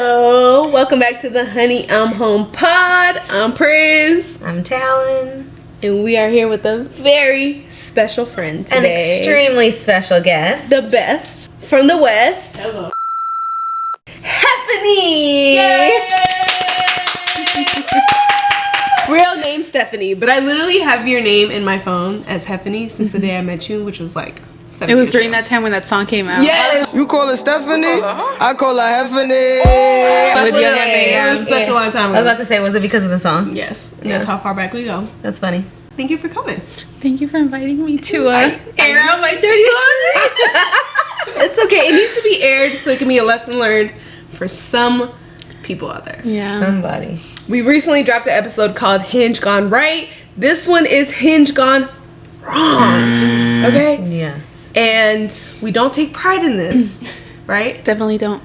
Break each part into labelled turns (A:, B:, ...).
A: Hello, welcome back to the Honey I'm Home pod. I'm Priz.
B: I'm Talon.
A: And we are here with a very special friend today.
B: An extremely special guest.
A: The best from the West.
C: Hello.
A: Heffany! Real name Stephanie, but I literally have your name in my phone as Heffany since the day I met you, which was like 7
C: It was
A: years
C: during
A: ago.
C: that time when that song came out.
A: Yes!
D: You call her Stephanie? I call her Heffany.
C: With Young
A: It was such a long time ago.
B: I was about to say, was it because of the song?
A: Yes, and that's how far back we go.
B: That's funny.
A: Thank you for coming.
C: Thank you for inviting me to air out my dirty laundry.
A: It's okay. It needs to be aired so it can be a lesson learned for some people out there.
C: Yeah.
B: Somebody.
A: We recently dropped an episode called Hinge Gone Right. This one is Hinge Gone Wrong. Okay?
B: Yes.
A: And we don't take pride in this, right?
C: Definitely don't.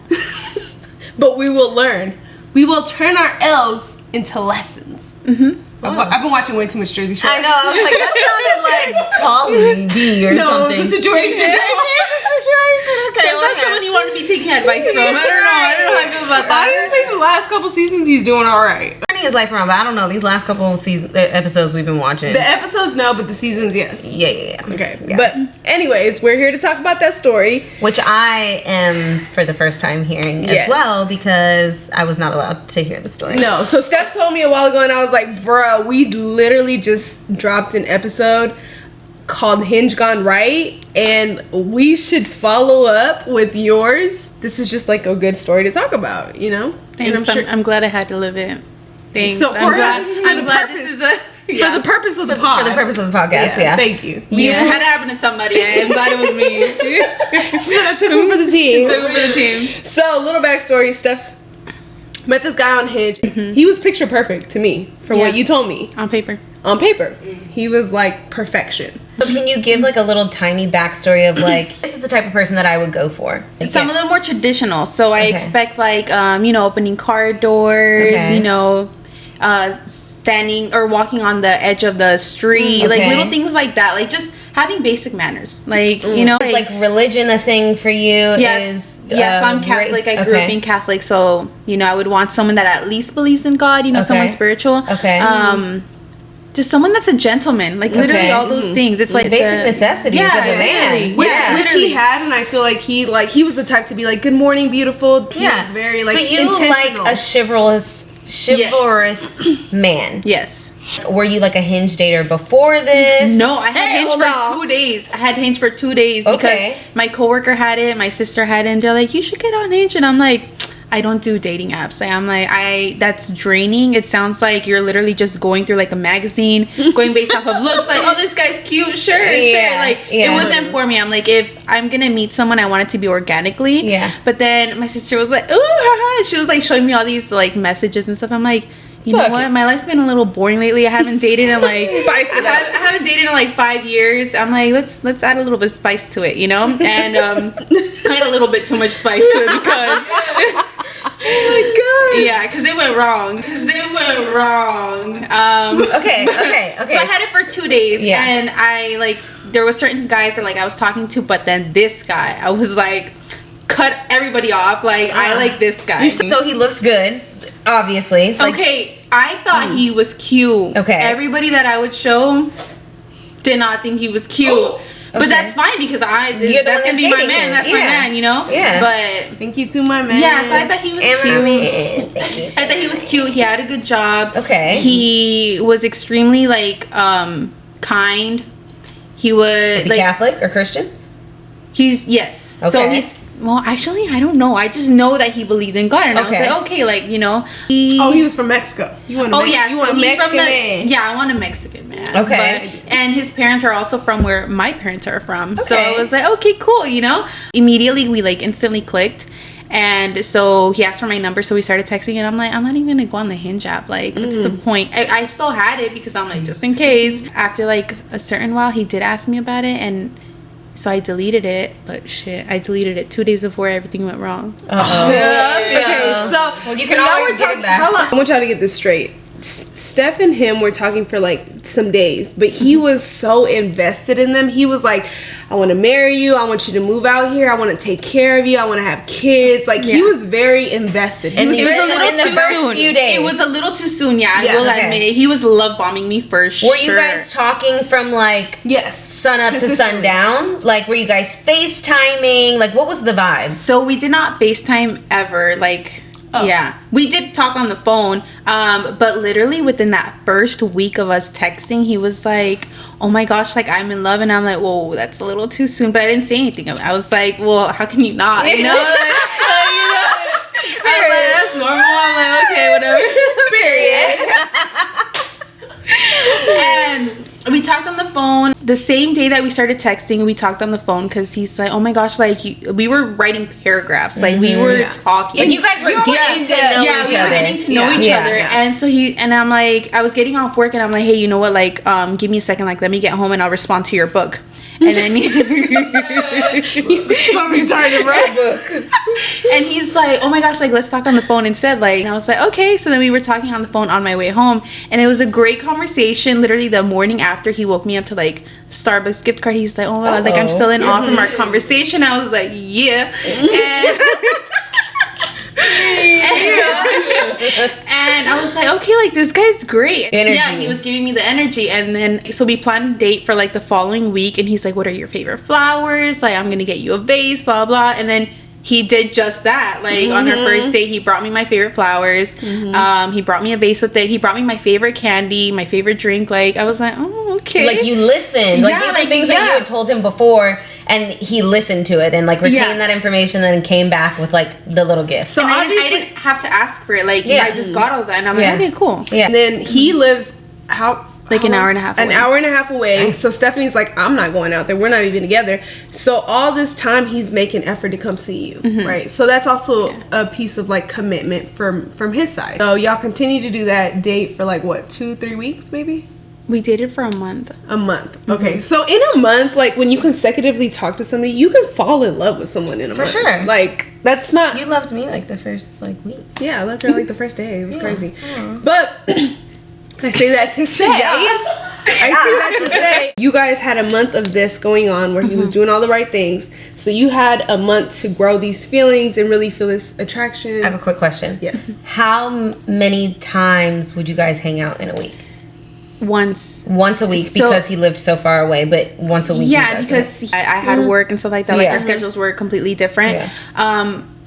A: But we will learn. We will turn our L's into lessons.
C: Mm-hmm.
A: I've been watching way too much Jersey Shore.
B: I know. I was like, that sounded like comedy or something.
A: The situation.
B: Okay,
C: There's not someone you want to be taking advice from. I don't know how I feel about that.
A: Honestly, the last couple seasons he's doing all right.
B: Turning his life around, but I don't know. These last couple of episodes we've been watching.
A: The episodes, no, but the seasons, yes.
B: Yeah.
A: Okay.
B: Yeah.
A: But anyways, we're here to talk about that story.
B: Which I am for the first time hearing
A: Yes.
B: as well because I was not allowed to hear the story.
A: No, so Steph told me a while ago and I was like, bro, we literally just dropped an episode called Hinge Gone Right and we should follow up with yours. This is just like a good story to talk about, you know?
C: Thanks.
A: And
C: I'm glad I had to live it. Thanks.
A: So for
C: I'm glad,
A: us, for
C: I'm
A: the
C: glad
A: purpose-
C: this is a...
A: for the purpose of the pod.
B: For the purpose of the podcast, yeah.
A: Thank you.
C: Yeah, it had to happen to somebody. I'm glad it was me.
A: She said I took one for the team.
C: Took it for the team.
A: So, little backstory, Steph met this guy on Hinge. He was picture perfect to me, from what
C: Yeah.
A: you told me.
C: On paper.
A: On paper. He was like perfection.
B: So can you give like a little tiny backstory of like, this is the type of person that I would go for? Like,
C: So I'm a little more traditional. So I
B: Okay.
C: expect like, opening car doors,
B: Okay.
C: standing or walking on the edge of the street, like
B: Okay.
C: little things like that. Like just having basic manners. Like,
B: Is like religion a thing for you?
C: Yes. Yeah, so I'm Catholic. I grew up being Catholic, so I would want someone that at least believes in God. Someone spiritual.
B: Okay.
C: Just someone that's a gentleman. Like literally
B: Okay.
C: all those things. It's like
B: Basic necessities of a man.
C: literally.
A: Which,
C: Yeah,
A: which
C: literally.
A: he had, and I feel like he was the type to be like, "Good morning, beautiful." He was very like
B: so you
A: intentional.
B: like a chivalrous man.
C: Yes.
B: Were you like a Hinge dater before this?
C: No, I had Hinge
A: Hell no.
C: for 2 days. I had Hinge for 2 days
B: Okay.
C: because my coworker had it, my sister had it, and they're like, "You should get on Hinge." And I'm like, I don't do dating apps. Like, I'm like, that's draining. It sounds like you're literally just going through like a magazine, going based off of looks. Like, oh, this guy's cute. Sure. Like, it wasn't for me. I'm like, if I'm gonna meet someone, I want it to be organically.
B: Yeah.
C: But then my sister was like, ooh, haha. She was like showing me all these like messages and stuff. I'm like, you know what? My life's been a little boring lately. I haven't dated in like
A: Spice it up.
C: I haven't dated in like 5 years. I'm like, let's add a little bit of spice to it, And I had a little bit too much spice to it because
A: oh my god.
C: yeah, because it went wrong.
B: Okay.
C: So I had it for 2 days,
B: Yeah.
C: and I there were certain guys that I was talking to, but then this guy, I was like, cut everybody off. Like I like this guy.
B: So he looked good, obviously. Like,
C: Okay, I thought he was cute.
B: Okay.
C: Everybody that I would show did not think he was cute. But that's fine because that's gonna be my man. That's my man,
B: Yeah.
C: But
A: Thank you to my man.
C: yeah, so I thought he was cute. I thought he was cute. He had a good job.
B: Okay.
C: He was extremely kind. He was
B: Is he Catholic or Christian?
C: He's yes. So
B: Okay.
C: well, actually, I don't know. I just know that he believed in God, and I was
B: Okay.
C: like, okay,
A: He was from Mexico. You want?
C: yeah,
A: You
C: so
A: want a
C: he's
A: Mexican
C: from the,
A: man?
C: yeah, I want a Mexican man.
B: Okay.
C: and his parents are also from where my parents are from, so
B: Okay.
C: I was like, okay, cool, Immediately, we instantly clicked, and so he asked for my number, so we started texting, and I'm like, I'm not even gonna go on the Hinge app. Like, what's the point? I still had it because I'm like, just in case. After a certain while, he did ask me about it, and so I deleted it, but shit, I deleted it 2 days before everything went wrong.
A: Okay, so
B: Well, you
A: so
B: can
A: y'all
B: always
A: were
B: get it
A: talking-
B: back.
A: How long? I want y'all to get this straight. Steph and him were talking for like some days, but he was so invested in them. He was like, I want to marry you. I want you to move out here. I want to take care of you. I want to have kids. Like, he was very invested.
B: And it was a little too soon. Few days.
C: It was a little too soon, I will admit. He was love bombing me for sure.
B: Were you guys talking from like sun up to sundown? Like, were you guys FaceTiming? Like, what was the vibe?
C: So we did not FaceTime ever. Like, yeah, we did talk on the phone, but literally within that first week of us texting, he was like, oh my gosh, like, I'm in love. And I'm like, whoa, that's a little too soon. But I didn't say anything. I was like, well, how can you not, you know? I was like, that's normal. I'm like, okay, whatever. Period. And we talked on the phone the same day that we started texting. We talked on the phone because he's like, oh my gosh, like, we were writing paragraphs, like, we were talking,
B: like, you guys were getting to know each other.
C: We were getting to know each other. And so I'm like, I was getting off work and I'm like, hey, you know what, like, give me a second, like, let me get home and I'll respond to your book. And then so retarded, right? And he's like, oh my gosh, like, let's talk on the phone instead. Like, and I was like, okay. So then we were talking on the phone on my way home, and it was a great conversation. Literally the morning after, he woke me up to like Starbucks gift card. He's like, oh my God, like, I'm still in awe from our conversation. I was like, yeah. And I was like, okay, like, this guy's great.
B: Energy.
C: Yeah, he was giving me the energy. And then so we planned a date for like the following week, and he's like, what are your favorite flowers? Like, I'm gonna get you a vase, blah blah. And then he did just that. Like, on our first date, he brought me my favorite flowers. He brought me a vase with it. He brought me my favorite candy, my favorite drink. Like, I was like, oh, okay.
B: Like, you listened. Like, these are things that you had told him before, and he listened to it and like retained that information, and then came back with like the little gifts.
C: So I didn't have to ask for it. Like, I just got all that, and I'm like, okay, cool.
A: Yeah. And then he lives
C: an hour and a half away.
A: An hour and a half away. So Stephanie's like, I'm not going out there. We're not even together. So all this time, he's making effort to come see you, right? So that's also a piece of like commitment from his side. So y'all continue to do that date for like what, 2-3 weeks maybe?
C: We dated for a month.
A: A month. Okay. So in a month, like, when you consecutively talk to somebody, you can fall in love with someone in a month.
B: For sure.
A: Like, that's not...
B: You loved me like the first like week.
A: Yeah, I loved her like the first day. It was crazy. But I say that to say... you guys had a month of this going on where he was doing all the right things. So you had a month to grow these feelings and really feel this attraction.
B: I have a quick question.
A: Yes.
B: How many times would you guys hang out in a week?
C: Once
B: a week, because he lived so far away, but once a week.
C: Yeah, because I had work and stuff like that. Like, our schedules were completely different.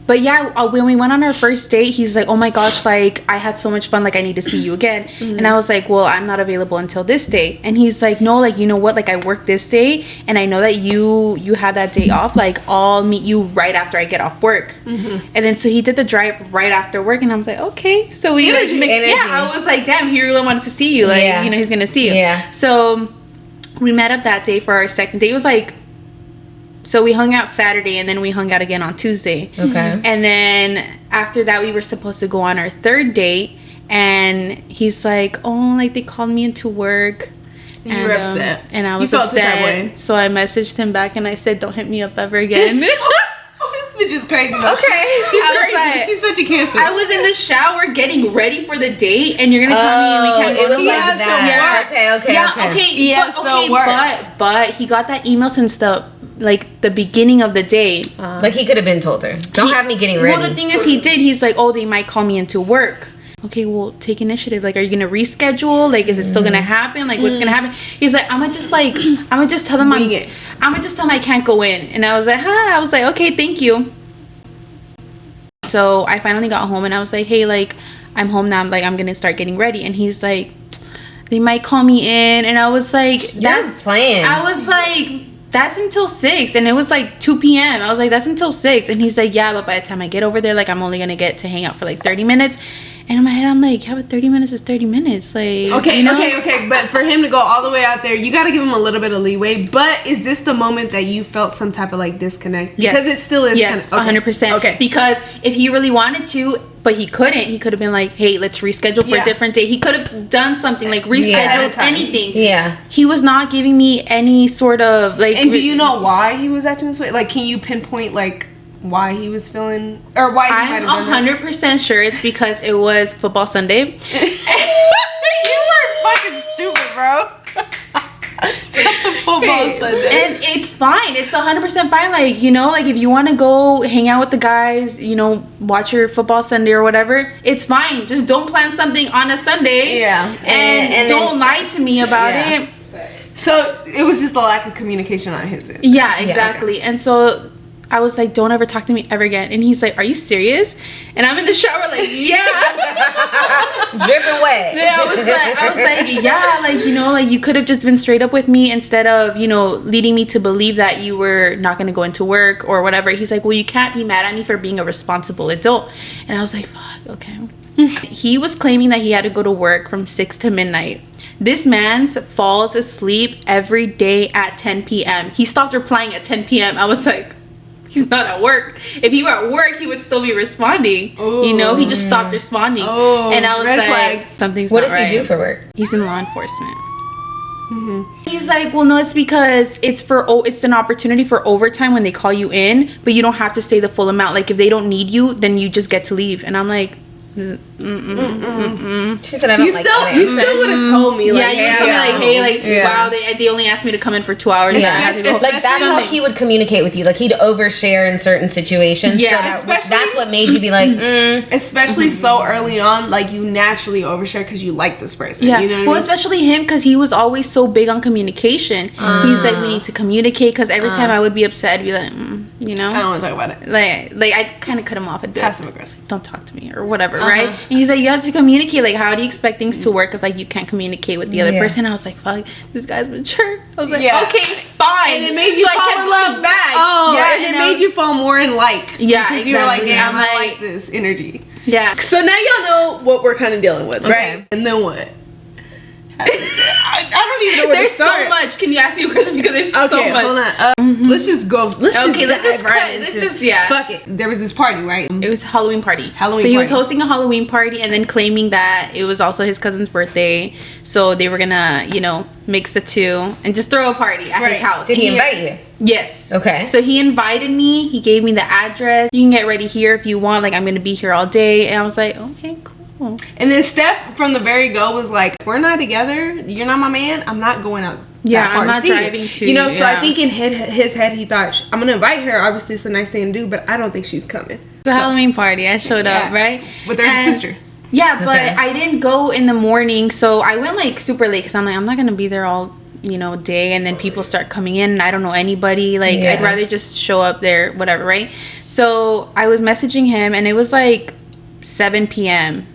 C: But yeah, when we went on our first date, he's like, oh my gosh, like, I had so much fun, like, I need to see you again. And I was like, well, I'm not available until this day. And he's like, no, like, you know what, like, I work this day, and I know that you had that day off, like, I'll meet you right after I get off work. And then so he did the drive right after work, and I was like, okay. So we
B: energy.
C: I was like, damn, he really wanted to see you, like, you know, he's gonna see you. So we met up that day for our second date. It was like, so we hung out Saturday, and then we hung out again on Tuesday. Okay. And then after that, we were supposed to go on our third date, and he's like, oh, like, they called me into work.
A: And you were upset.
C: And I was upset. So I messaged him back, and I said, don't hit me up ever again.
A: This bitch is crazy. Okay. She's crazy. Like, she's such a Cancer.
C: I was in the shower getting ready for the date, and you're going to tell me we can't go to
B: like that.
C: Okay. But he got that email since the beginning of the day.
B: Like, he could have been told her, don't have me getting ready.
C: Well, the thing is, he did. He's like, oh, they might call me into work. Okay, well, take initiative. Like, are you gonna reschedule? Like, is it still gonna happen? Like, what's gonna happen? He's like, I'm gonna just tell them I can't go in. And I was like, I was like, okay, thank you. So I finally got home, and I was like, hey, like, I'm home now. Like, I'm gonna start getting ready. And he's like, they might call me in. And I was like,
B: that's playing.
C: I was like, that's until 6, and it was like 2 p.m. I was like, that's until 6. And he's like, yeah, but by the time I get over there, like, I'm only gonna get to hang out for like 30 minutes. And in my head, I'm like, yeah, but 30 minutes is 30 minutes. Like,
A: okay,
C: you know?
A: okay. But for him to go all the way out there, you got to give him a little bit of leeway. But is this the moment that you felt some type of like disconnect? Because it still is.
C: Yes, 100%. Okay. Because if he really wanted to, but he couldn't, he could have been like, hey, let's reschedule for a different day. He could have done something like rescheduled anything. Yeah. He was not giving me any sort of like.
A: And do you know why he was acting this way? Like, can you pinpoint like why he was feeling, or why he might have done that?
C: I'm 100% sure it's because it was football Sunday.
A: You bro. Football Sunday.
C: And it's fine. It's 100% fine. Like, you know, like if you want to go hang out with the guys, you know, watch your football Sunday or whatever, it's fine. Just don't plan something on a Sunday.
A: Yeah.
C: And don't lie to me about it.
A: So it was just a lack of communication on his end.
C: Yeah, exactly. Yeah, okay. And so I was like, don't ever talk to me ever again. And he's like, are you serious? And I'm in the shower like, yeah.
B: Dripping wet.
C: Yeah, I was like, yeah, like, you know, like you could have just been straight up with me instead of, you know, leading me to believe that you were not going to go into work or whatever. He's like, well, you can't be mad at me for being a responsible adult. And I was like, fuck, okay. He was claiming that he had to go to work from 6 to midnight. This man falls asleep every day at 10 p.m. He stopped replying at 10 p.m. I was like, he's not at work. If he were at work, he would still be responding. Ooh. You know, he just stopped responding.
A: Oh,
C: and I was like,
A: flag.
C: Something's
B: what
C: not right.
B: What does he do for work?
C: He's in law enforcement. Mm-hmm. He's like, well, no, it's because it's an opportunity for overtime when they call you in, but you don't have to stay the full amount. Like if they don't need you, then you just get to leave. And I'm like,
B: she said, I don't
A: you
B: like
A: still,
B: it.
A: You still would have told me, like,
C: you would tell me, like, hey, like, wow, they only asked me to come in for 2 hours.
B: Yeah,
C: I
B: it's like that's how he would communicate with you. Like he'd overshare in certain situations.
C: Yeah,
B: so that's what made you be like,
A: especially so early on. Like you naturally overshare because you like this person.
C: Yeah,
A: you know what
C: well,
A: I mean?
C: especially him because he was always so big on communication. He's like, we need to communicate because every time I would be upset, I'd be like, you know,
A: I don't want to talk about it.
C: Like I kind of cut him off. I'd be
A: passive
C: like,
A: aggressive.
C: Don't talk to me or whatever, right? And he's like, you have to communicate. Like, how do you expect things to work if like you can't communicate with the other person? I was like, fuck, this guy's mature. I was like, okay, fine.
A: And it made you
C: so I kept going back.
A: Oh, yeah, and it made you fall more in like.
C: Yeah,
A: because you were like, damn, I like this energy.
C: Yeah.
A: So now y'all know what we're kind of dealing with, right? And then what? I don't even know where
C: there's
A: to start.
C: so much. Can you ask me a question because there's so much?
A: Hold on. Let's just go. Let's
C: just yeah.
A: Fuck it. There was this party, right?
C: It was a Halloween party.
A: So
C: he was hosting a Halloween party and then claiming that it was also his cousin's birthday. So they were gonna, you know, mix the two and just throw a party at his house.
B: Did he invite you?
C: Yes.
B: Okay.
C: So he invited me. He gave me the address. You can get ready here if you want. Like I'm gonna be here all day. And I was like, okay, cool.
A: And then Steph from the very go was like, if we're not together, you're not my man, I'm not going out.
C: Yeah, I'm not driving to
A: you know, so I think in his head he thought, I'm gonna invite her, obviously it's a nice thing to do, but I don't think she's coming.
C: The Halloween party, I showed up, right?
A: With her sister.
C: Yeah, but I didn't go in the morning, so I went like super late because I'm like, I'm not gonna be there all, you know, day, and then people start coming in and I don't know anybody. Like I'd rather just show up there, whatever, right? So I was messaging him and it was like 7 p.m.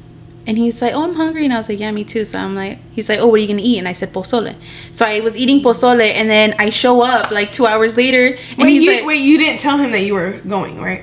C: And he's like, oh, I'm hungry. And I was like, yeah, me too. So I'm like, he's like, oh, what are you going to eat? And I said, pozole. So I was eating pozole. And then I show up like 2 hours later. And
A: wait, you didn't tell him that you were going, right?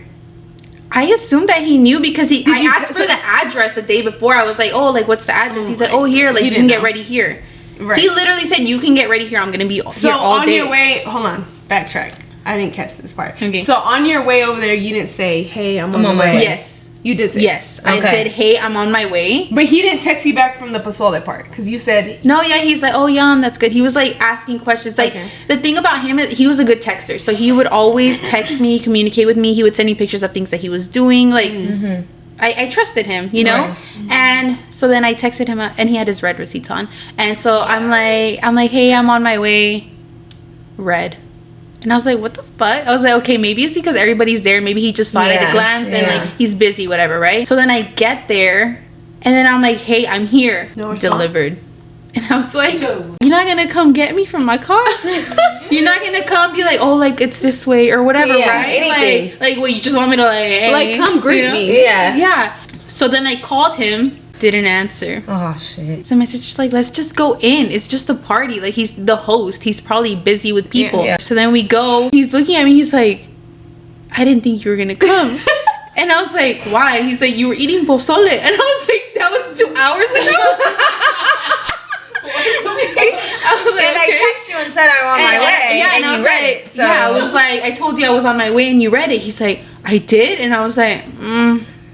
C: I assumed that he knew because I asked for the address the day before. I was like, oh, like, what's the address? He's like, oh, here. Like, you can get ready here. Right. He literally said, you can get ready here. I'm going to be here all day.
A: So on your way, hold on, backtrack. I didn't catch this part. Okay. So on your way over there, you didn't say, hey, I'm on my way.
C: Yes.
A: You did say
C: yes. Okay. I said, hey, I'm on my way.
A: But he didn't text you back from the pozole part because you said
C: no. Yeah, he's like, oh, yeah, that's good. He was like asking questions. Like the thing about him is he was a good texter, so he would always text me, communicate with me. He would send me pictures of things that he was doing. Like I trusted him, you know. Right. And so then I texted him, and he had his red receipts on. And so I'm like, hey, I'm on my way. Red. And I was like, what the fuck? I was like, okay, maybe it's because everybody's there. Maybe he just saw it at a glance and like he's busy, whatever, right? So then I get there and then I'm like, hey, I'm here. No, delivered. And I was like, you're not going to come get me from my car? You're not going to come be like, oh, like it's this way or whatever, right?
B: Anything.
C: Like, well, you just want me to like, hey,
A: like come greet me.
C: Yeah. Yeah. So then I called him. Didn't answer.
B: Oh shit.
C: So my sister's like, let's just go in. It's just a party. Like he's the host. He's probably busy with people. Yeah. So then we go. He's looking at me. He's like, I didn't think you were gonna come. And I was like, why? He's like, you were eating pozole. And I was like, that was 2 hours ago. I was like,
B: and okay. I texted you and said I'm on my way.
C: Yeah, and you read it. So. Yeah, I was like, I told you I was on my way and you read it. He's like, I did? And I was like,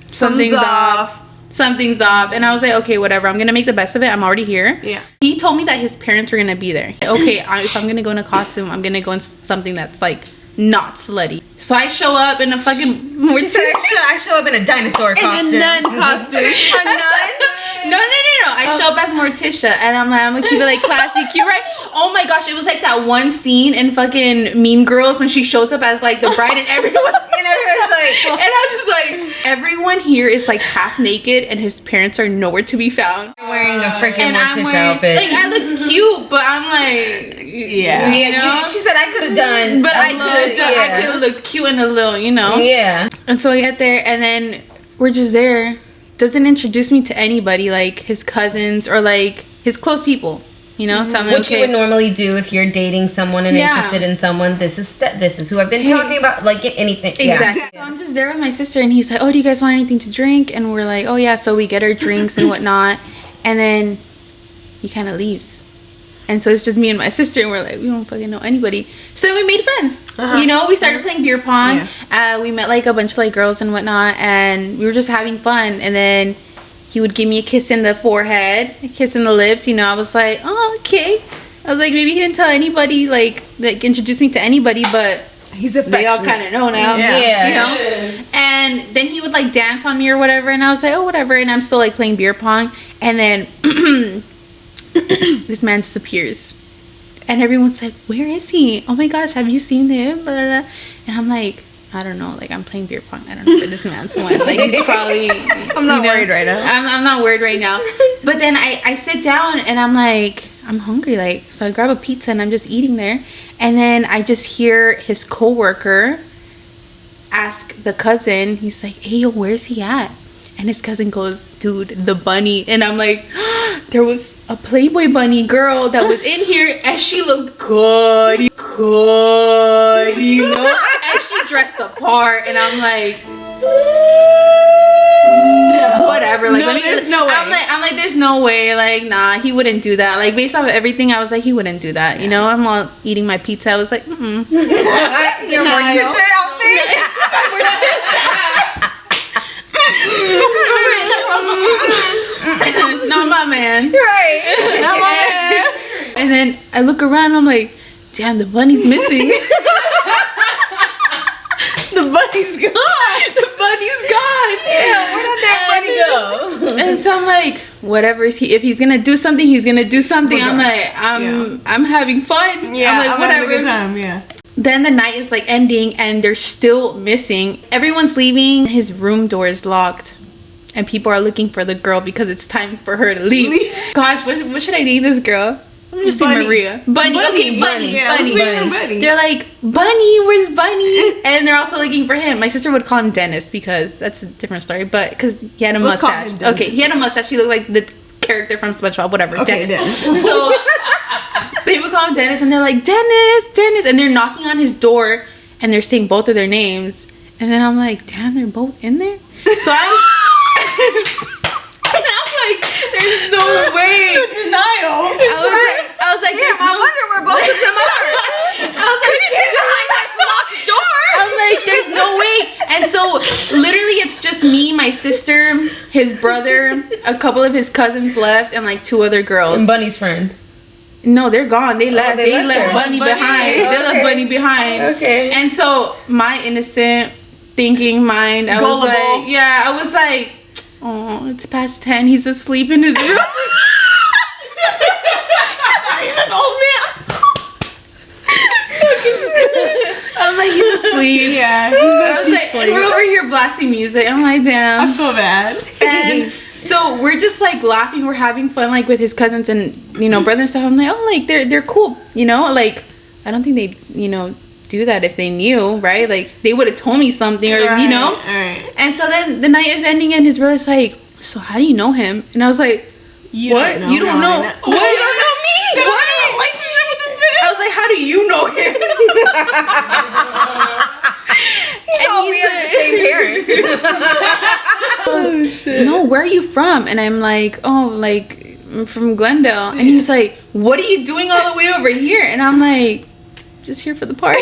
C: something's off. Something's up. And I was like, okay, whatever, I'm gonna make the best of it. I'm already here. Yeah. He told me that his parents were gonna be there. Okay, if I'm gonna go in a costume, I'm gonna go in something that's like not slutty. So I show up in a fucking
B: she said I show up in a dinosaur costume.
A: In a nun costume. A nun?
C: No. I show up as Morticia, and I'm like, I'm gonna keep it like classy, cute, right? Oh my gosh, it was like that one scene in fucking Mean Girls when she shows up as like the bride, and everyone, and everyone's like, and I'm just like, everyone here is like half naked, and his parents are nowhere to be found.
B: Wearing a freaking Morticia outfit.
C: Like I look cute, but I'm like,
B: yeah,
C: you know.
B: She said I could have done,
C: but I could have looked cute and a little, you know.
B: Yeah.
C: And so I get there, and then we're just there. Doesn't introduce me to anybody, like his cousins or like his close people, you know. So I'm like,
B: what you would normally do if you're dating someone and interested in someone. This is who I've been talking about, like anything.
C: Exactly. So I'm just there with my sister, and he's like, "Oh, do you guys want anything to drink?" And we're like, "Oh yeah." So we get our drinks and whatnot, and then he kind of leaves. And so it's just me and my sister, and we're like, we don't fucking know anybody. So we made friends. You know, we started playing beer pong. Yeah. We met like a bunch of like girls and whatnot, and we were just having fun. And then he would give me a kiss in the forehead, a kiss in the lips. You know, I was like, oh, okay. I was like, maybe he didn't tell anybody, like introduce me to anybody, but
A: he's affectionate.
C: They all kind of know now.
B: Yeah.
C: You know? And then he would like dance on me or whatever, and I was like, oh, whatever. And I'm still like playing beer pong. And then this man disappears, and everyone's like, where is he? Oh my gosh, have you seen him? Blah, blah, blah. And I'm like, I don't know, like I'm playing beer pong, I don't know where this man's went. Like he's probably
A: I'm not worried right now.
C: I'm not worried right now. But then I sit down, and I'm like, I'm hungry, like, so I grab a pizza and I'm just eating there, and then I just hear his coworker ask the cousin, he's like, hey yo, where's he at? And his cousin goes, dude, the bunny. And I'm like, there was a Playboy bunny girl that was in here, and she looked good, you know? And she dressed the part, and I'm like, no. Whatever. Like,
A: there's no way.
C: I'm like, there's no way. Like, nah, he wouldn't do that. Like, based off of everything, I was like, he wouldn't do that. You know, I'm all eating my pizza. I was like,
A: Your Morticia outfit?
C: Not my man.
A: Right. Not my man.
C: And then I look around, I'm like, damn, the bunny's missing.
A: The bunny's gone.
C: The bunny's gone.
A: Yeah, where did that bunny go?
C: And so I'm like, whatever. If he's gonna do something, he's gonna do something. I'm like, I'm having fun.
A: Yeah,
C: I'm like, whatever.
A: having a good time. Yeah.
C: Then the night is like ending, and they're still missing. Everyone's leaving. His room door is locked, and people are looking for the girl because it's time for her to leave. Gosh, what should I name this girl? I'm just saying Maria. Bunny. Okay, Bunny.
A: Yeah,
C: Bunny. They're like, Bunny, where's Bunny? And they're also looking for him. My sister would call him Dennis because that's a different story. But because he had a mustache. Okay, he had a mustache. He looked like the character from SpongeBob. Whatever.
A: Okay,
C: Dennis. So they would call him Dennis, and they're like, Dennis, and they're knocking on his door, and they're saying both of their names. And then I'm like, damn, they're both in there. So and I'm like, there's no way.
A: Denial.
C: I was like,
A: damn, I wonder where both of them are.
C: I was like, behind this locked door. I'm like, there's no way. And so literally it's just me, my sister, his brother, a couple of his cousins left, and like 2 other girls.
B: And Bunny's friends.
C: No, they're gone. They left. They left Bunny behind.
B: Okay.
C: They left Bunny behind.
B: Okay.
C: And so my innocent thinking mind, I was like, oh, it's past 10. He's asleep in his room.
A: He's an old man.
C: I'm like, he's asleep.
A: Yeah.
C: I was like, we're over here blasting music. I'm like, damn.
A: I feel bad.
C: And so we're just like laughing. We're having fun like with his cousins and, you know, brother and stuff. I'm like, oh, like they're cool. You know, like I don't think they'd, you know, do that if they knew, right? Like they would have told me something, or you know.
A: Right.
C: And so then the night is ending, and his brother's like, so how do you know him? And I was like, what? You don't know? What? You don't know me?
A: You don't have a relationship with this man?
C: I was like, how do you know him?
B: We have the same parents.
C: No, where are you from? And I'm like, oh, like I'm from Glendale. And he's like, what are you doing all the way over here? And I'm like, just here for the party.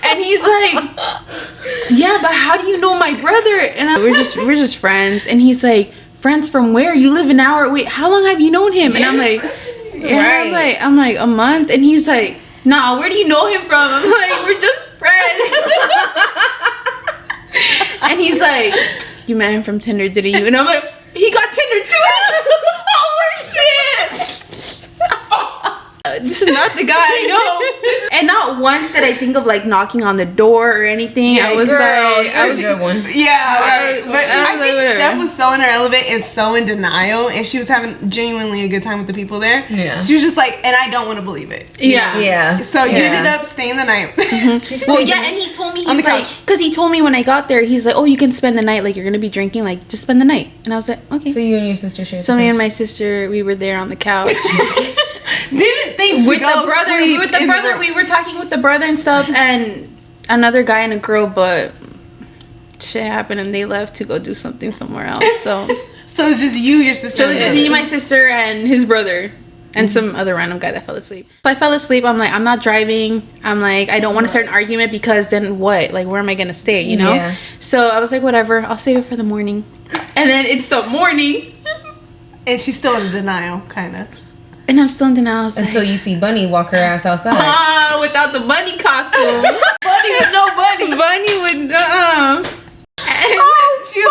C: And he's like, yeah, but how do you know my brother? And we're just friends. And he's like, friends from where? You live an hour. Wait, how long have you known him? And I'm like, I'm like a month. And he's like, nah, where do you know him from? I'm like, we're just friends. And he's like, you met him from Tinder, didn't you? And I'm like, he got Tinder
A: Oh shit!
C: This is not the guy I know. And not once did I think of like knocking on the door or anything.
B: Yeah,
C: I was
B: girl,
C: like,
B: that was a good one.
A: Yeah, right. But I think
C: whatever.
A: Steph was so in her element and so in denial, and she was having genuinely a good time with the people there.
B: Yeah.
A: She was just like, and I don't want to believe it.
C: yeah.
B: Yeah.
A: So you ended up staying the night.
C: Well, yeah, and he told me,
A: On the
C: he's like,
A: couch.
C: because he told me when I got there, he's like, oh, you can spend the night, like, you're going to be drinking, like, just spend the night. And I was like, okay.
B: So you and your sister shared.
C: So me and my sister, we were there on the couch.
A: Didn't think to
C: with
A: go
C: the brother,
A: sleep
C: with the
A: in
C: brother,
A: room.
C: we were talking with the brother and stuff, and another guy and a girl, but shit happened and they left to go do something somewhere else. So
A: So it's just you, your sister.
C: so it was just me, my sister, and his brother, and some other random guy that fell asleep. So I fell asleep. I'm like, I'm not driving. I'm like, I don't want to start an argument because then what? Like, where am I gonna stay? You know?
B: Yeah.
C: So I was like, whatever. I'll save it for the morning. And then it's the morning,
A: And she's still in denial, kind of.
C: and I'm still in denial. I was
B: Until
C: like,
B: you see Bunny walk her ass outside.
C: without the bunny costume.
A: Bunny with no bunny.
C: Bunny with
A: She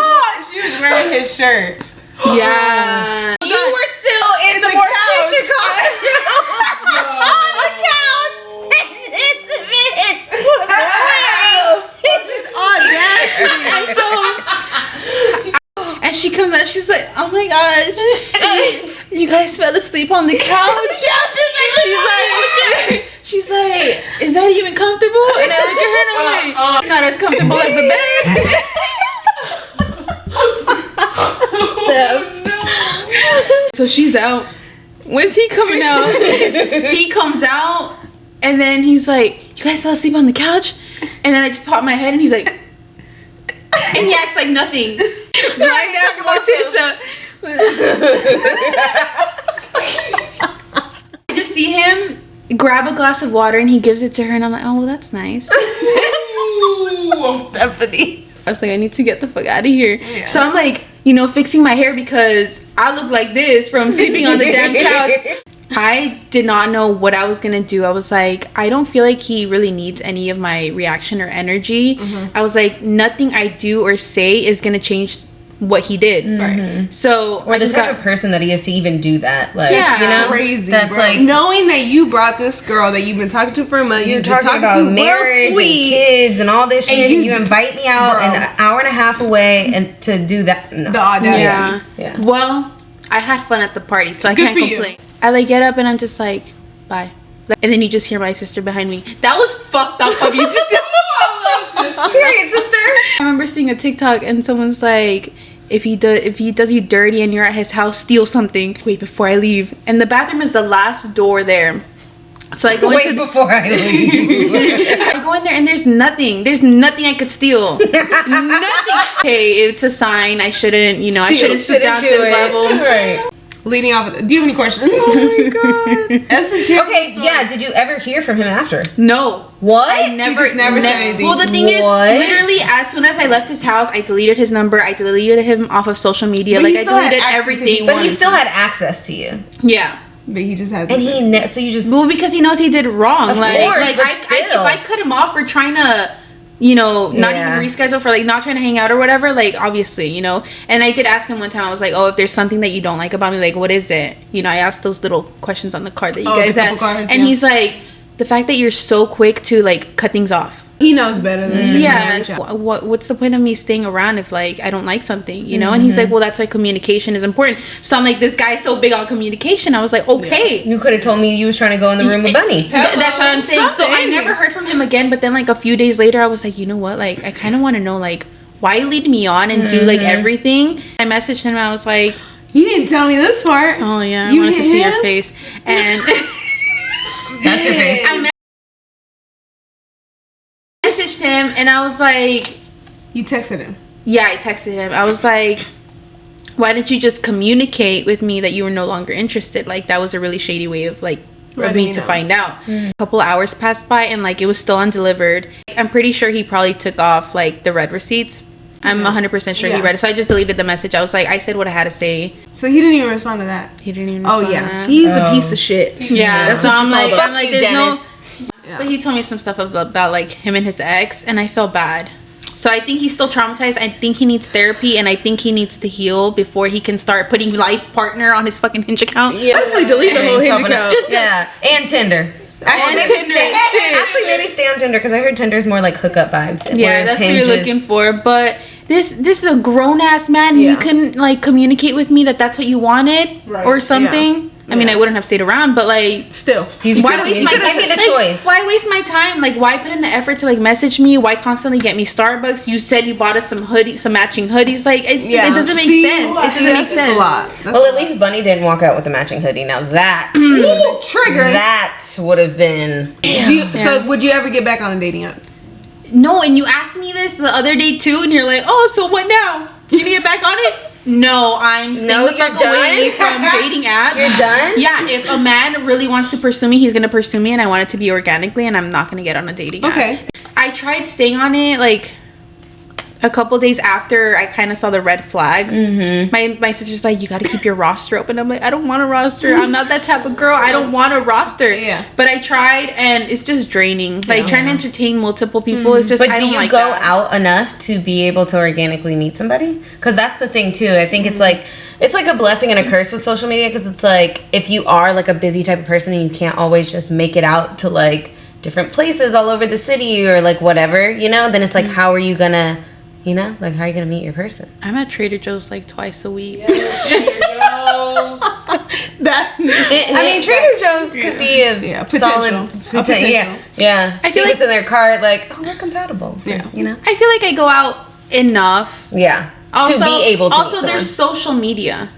A: was wearing his shirt.
C: Yeah.
A: You were still in the mortician costume on the couch. And this man was wearing audacity.
C: And so, and she comes out, she's like, oh my gosh, you guys fell asleep on the couch. She's like, is that even comfortable? And I look at her and I'm like, not as comfortable as the bed. So she's out. When's he coming out? He comes out, and then he's like, you guys fell asleep on the couch? And then I just pop my head, and he's like, and he acts like nothing. Right now, Morticia. I just see him grab a glass of water, and he gives it to her, and I'm like, oh, well, that's nice.
A: Stephanie.
C: I was like, I need to get the fuck out of here. Yeah. So I'm like, fixing my hair because I look like this from sleeping on the damn couch. I did not know what I was going to do. I was like, I don't feel like he really needs any of my reaction or energy. Mm-hmm. I was like, nothing I do or say is going to change what he did.
B: Mm-hmm.
C: Right. So,
B: or the type of person that he is to even do that. Like,
C: yeah,
A: crazy.
B: That's
A: bro.
B: like
A: knowing that you brought this girl that you've been talking to for a month.
B: You're talking about marriage and kids and all this shit, and you invite me out an hour and a half away and to do that. No.
A: The audacity.
C: Yeah. Well, I had fun at the party, so I can't complain. I like get up and I'm just like, bye. And then you just hear my sister behind me. That was fucked up of you to do.
A: I love sister.
C: Period, sister. I remember seeing a TikTok and someone's like, if he does you dirty and you're at his house, steal something. Wait before I leave. And the bathroom is the last door there. So I go
B: before I leave.
C: I go in there and there's nothing. There's nothing I could steal. Nothing. Okay, it's a sign. I shouldn't, I shouldn't stoop down to his level.
B: Right.
A: Leading off, do you have any questions? Oh my god.
B: Okay, yeah. Did you ever hear from him after?
C: No.
B: What?
C: I never
A: said anything.
C: Well, the thing is, literally, as soon as I left his house, I deleted his number. I deleted him off of social media.
A: But
C: like, I deleted everything.
B: But he still had access to you.
C: Yeah.
A: But he just has.
B: And so you just.
C: Well, because he knows he did wrong.
B: Of course,
C: if I cut him off for trying to, not even reschedule, for like not trying to hang out or whatever, like obviously, and I did ask him one time. I was like, oh, if there's something that you don't like about me, like what is it? I asked those little questions on the card that you guys had,
A: cards,
C: and he's like, the fact that you're so quick to like cut things off.
A: He knows better than
C: you. Yeah. What's the point of me staying around if like I don't like something, And he's like, well, that's why communication is important. So I'm like, this guy's so big on communication. I was like, okay.
B: You could have told me you was trying to go in the room with Bunny.
C: That's what I'm saying. So I never heard from him again. But then like a few days later, I was like, you know what? Like I kind of want to know like why you lead me on and do like everything. I messaged him. I was like,
A: you didn't tell me this part.
C: Oh yeah, I wanted to see your face. And
B: that's your face.
C: I messaged him and I was like,
A: you texted him?
C: Yeah, I texted him. I was like, why didn't you just communicate with me that you were no longer interested? Like that was a really shady way of like for me to find out. A couple of hours passed by and like it was still undelivered. I'm pretty sure he probably took off like the red receipts. I'm 100% sure he read it. So I just deleted the message. I was like, I said what I had to say.
A: So he didn't even respond to that.
C: He didn't even respond to that.
A: He's a piece of shit.
C: Yeah. So I'm like, there's
B: Dennis.
C: no. Yeah. But he told me some stuff about like him and his ex, and I felt bad. So I think he's still traumatized. I think he needs therapy, and I think he needs to heal before he can start putting life partner on his fucking Hinge account.
A: Yeah, honestly, delete the whole Hinge account.
B: Just and Tinder. Actually, maybe stay on Tinder because I heard Tinder's more like hookup vibes.
A: Yeah,
C: that's what you're looking for. But this is a grown ass man, and you couldn't like communicate with me that that's what you wanted or something. Yeah. I mean, I wouldn't have stayed around, but like,
B: still,
C: why waste my time?
B: Give me the choice.
C: Why waste my time? Like, why put in the effort to like message me? Why constantly get me Starbucks? You said you bought us some matching hoodies. Like, it's just, it doesn't make sense. It doesn't make sense.
E: A lot.
B: Well, at least Bunny didn't walk out with a matching hoodie. Now that
E: trigger.
B: That would have been.
E: So, would you ever get back on a dating app?
C: No, and you asked me this the other day too, and you're like, "Oh, so what now? You gonna get back on it?" No, I'm staying the fuck away from dating apps.
B: You're done?
C: Yeah, if a man really wants to pursue me, he's gonna pursue me, and I want it to be organically, and I'm not gonna get on a dating app.
E: Okay.
C: I tried staying on it like a couple days after I kind of saw the red flag. My sister's like, you got to keep your roster open. I'm like, I don't want a roster. I'm not that type of girl. I don't want a roster.
E: Yeah.
C: But I tried, and it's just draining. Like trying to entertain multiple people is just.
B: But
C: I
B: do
C: don't
B: you
C: like
B: go
C: that.
B: out enough to be able to organically meet somebody? Because that's the thing too. I think it's like a blessing and a curse with social media. Because it's like if you are like a busy type of person and you can't always just make it out to like different places all over the city or like whatever, you know, then it's like how are you gonna. You know, like how are you gonna meet your person?
C: I'm at Trader Joe's like twice a week.
E: Yes, Trader Joe's.
B: I mean, Trader Joe's could be a solid potential. Yeah.
C: I feel
B: See
C: like
B: what's in their cart, like we're compatible.
E: Yeah.
B: You know.
C: I feel like I go out enough.
B: Yeah.
C: Also,
B: to be able to.
C: Also,
B: meet
C: there's social media.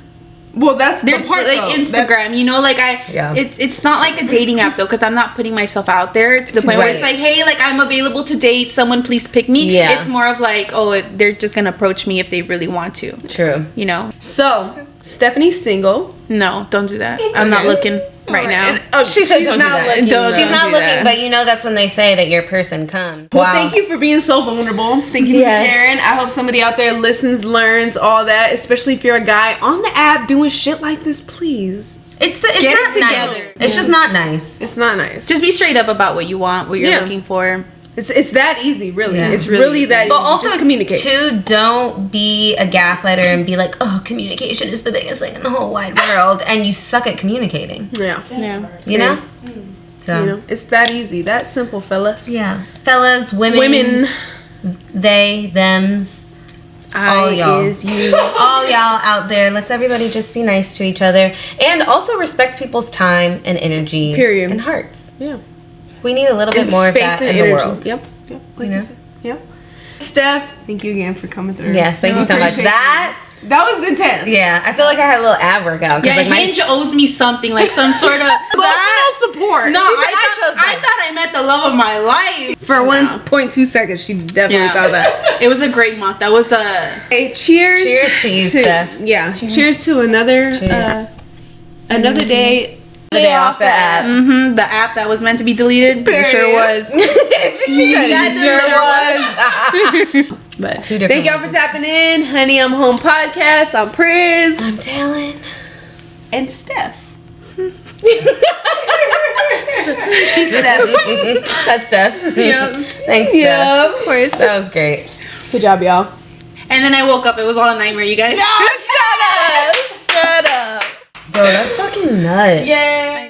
E: Well, that's
C: There's
E: the part,
C: like
E: though.
C: Instagram, you know, like it's not like a dating app though, because I'm not putting myself out there to the point where it's like, hey, like I'm available to date, someone please pick me.
B: Yeah.
C: It's more of like, oh, they're just gonna approach me if they really want to.
B: True.
C: You know.
A: So Stephanie's single.
C: No, don't do that. I'm not looking right now.
B: She said don't do that. She's not
C: do
B: looking,
C: that.
B: but you know that's when they say that your person comes.
A: Well, thank you for being so vulnerable. Thank you for sharing. I hope somebody out there listens, learns all that, especially if you're a guy on the app doing shit like this, please.
B: It's
C: Get
B: not
C: it
B: nice.
C: together.
B: It's just not nice.
A: It's not nice.
C: Just be straight up about what you want, what you're looking for.
A: It's that easy, really.
B: Yeah.
A: It's really that easy.
B: But also,
A: just communicate.
B: too, don't be a gaslighter and be like, oh, communication is the biggest thing in the whole wide world, and you suck at communicating.
A: Yeah.
B: You know? So.
A: You know, it's that easy. That simple, fellas.
B: Yeah. Fellas, women. They, thems. All y'all.
A: Is you.
B: All y'all out there. Let's everybody just be nice to each other. And also respect people's time and energy.
A: Period.
B: And hearts.
A: Yeah.
B: We need a little bit more of that in the world.
A: Yep. Like
B: you know?
A: you said. Yep. Steph, thank you again for coming through.
B: Yes, thank you so much.
A: That was intense.
B: Yeah, I feel like I had a little ab workout.
C: Yeah,
B: like
C: Hinge owes me something, like some sort of
A: emotional support.
C: No,
B: She said I
C: thought I met the love of my life.
A: For 1.2 seconds, she definitely thought that.
C: It was a great month. That was a
A: Hey, cheers.
B: Cheers to you, Steph.
A: Yeah. Cheers to another another day.
B: The day off the app.
C: the app that was meant to be deleted. It sure was.
B: She said it sure was.
A: But
B: Two different
A: thank y'all for tapping in. Honey, I'm Home Podcast. I'm Priz.
B: I'm telling.
A: And Steph.
B: She's Steph. That's Steph.
C: Yep.
B: Thanks,
A: Yeah,
B: Steph.
A: of course.
B: That was great.
A: Good job, y'all.
C: And then I woke up. It was all a nightmare, you guys.
A: Shut up.
B: Bro, that's fucking nuts.
A: Yeah.